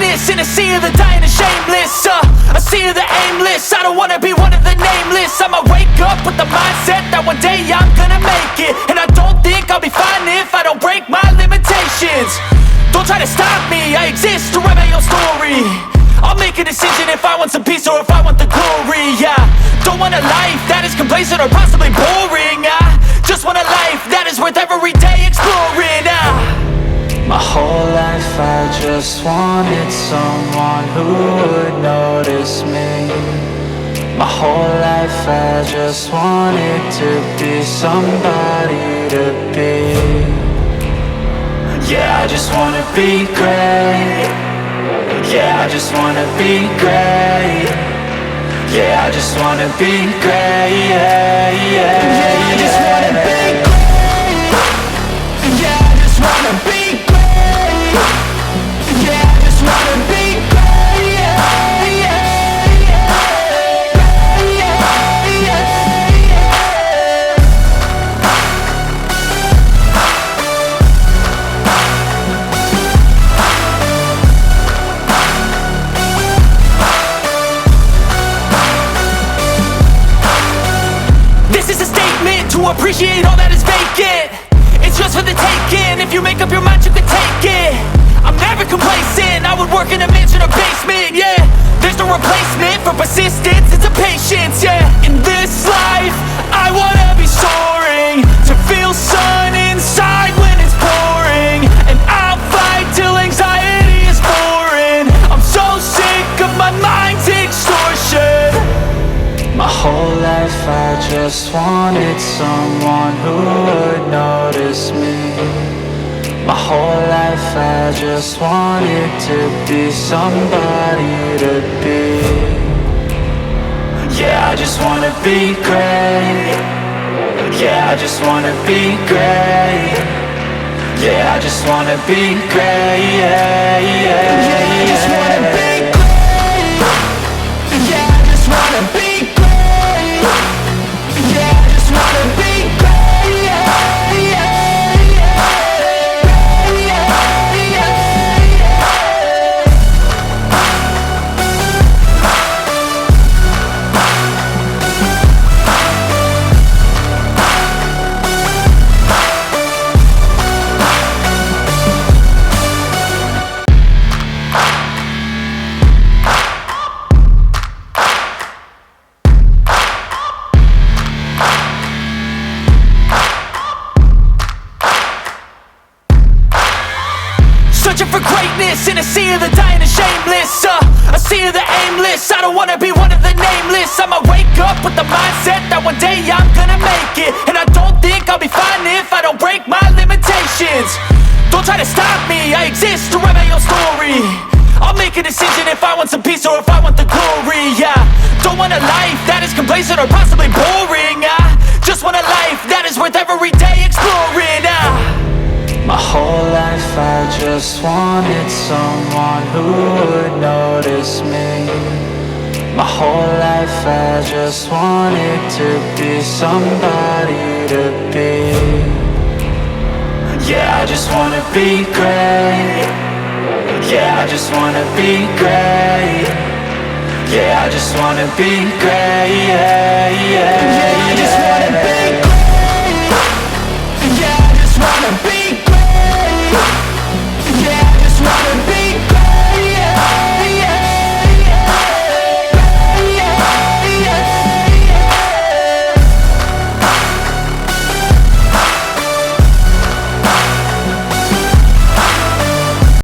greatness in a sea of the dying and shameless, a sea of the aimless. I don't wanna be one of the nameless. I'ma wake up with the mindset that one day I'm gonna make it. And I don't think I'll be fine if I don't break my limitations. Don't try to stop me, I exist to write my own story. I'll make a decision if I want some peace or if I want the glory. Yeah, don't want a life that is complacent or possibly boring. I just want a life that is worth every day exploring. My whole life I just wanted someone who would notice me. My whole life I just wanted to be somebody to be. Yeah, I just wanna be great. Yeah, I just wanna be great. Yeah, I just wanna be great. Yeah, yeah, yeah, I just wanna be great. Yeah, I just wanna be great. Yeah, I just wanna be great. Yeah, yeah, yeah, yeah, yeah, yeah. This is a statement to appreciate all that is vacant. It's just for the taking. If you make up your mind, you can take it. I'm never complacent. I would work in a mansion or basement. Yeah, there's no replacement for persistence. It's a patience. Yeah, in this life, I wanna be soaring, to feel sun inside when it's pouring. And I'll fight till anxiety is foreign. I'm so sick of my mind's extortion. My whole life I just wanted someone who would notice me. My whole life I just wanted to be somebody to be. Yeah, I just wanna be great. Yeah, I just wanna be great. Yeah, I just wanna be great. Yeah, yeah, yeah, I just wanna be great. Yeah, I just wanna be great. Yeah, I just wanna be great. Yeah, yeah, yeah, yeah, yeah, yeah. Searching for greatness in a sea of the dying and shameless, a sea of the aimless. I don't wanna be one of the nameless. I'ma wake up with the mindset that one day I'm gonna make it. And I don't think I'll be fine if I don't break my limitations. Don't try to stop me, I exist to write my own story. I'll make a decision if I want some peace or if I want the glory. Yeah, don't want a life that is complacent or possibly boring. I just want a life that is worth every day exploring. My whole life I just wanted someone who would notice me. My whole life I just wanted to be somebody to be. Yeah, I just wanna be great. Yeah, I just wanna be great. Yeah, I just wanna be great. Yeah, yeah, yeah, I just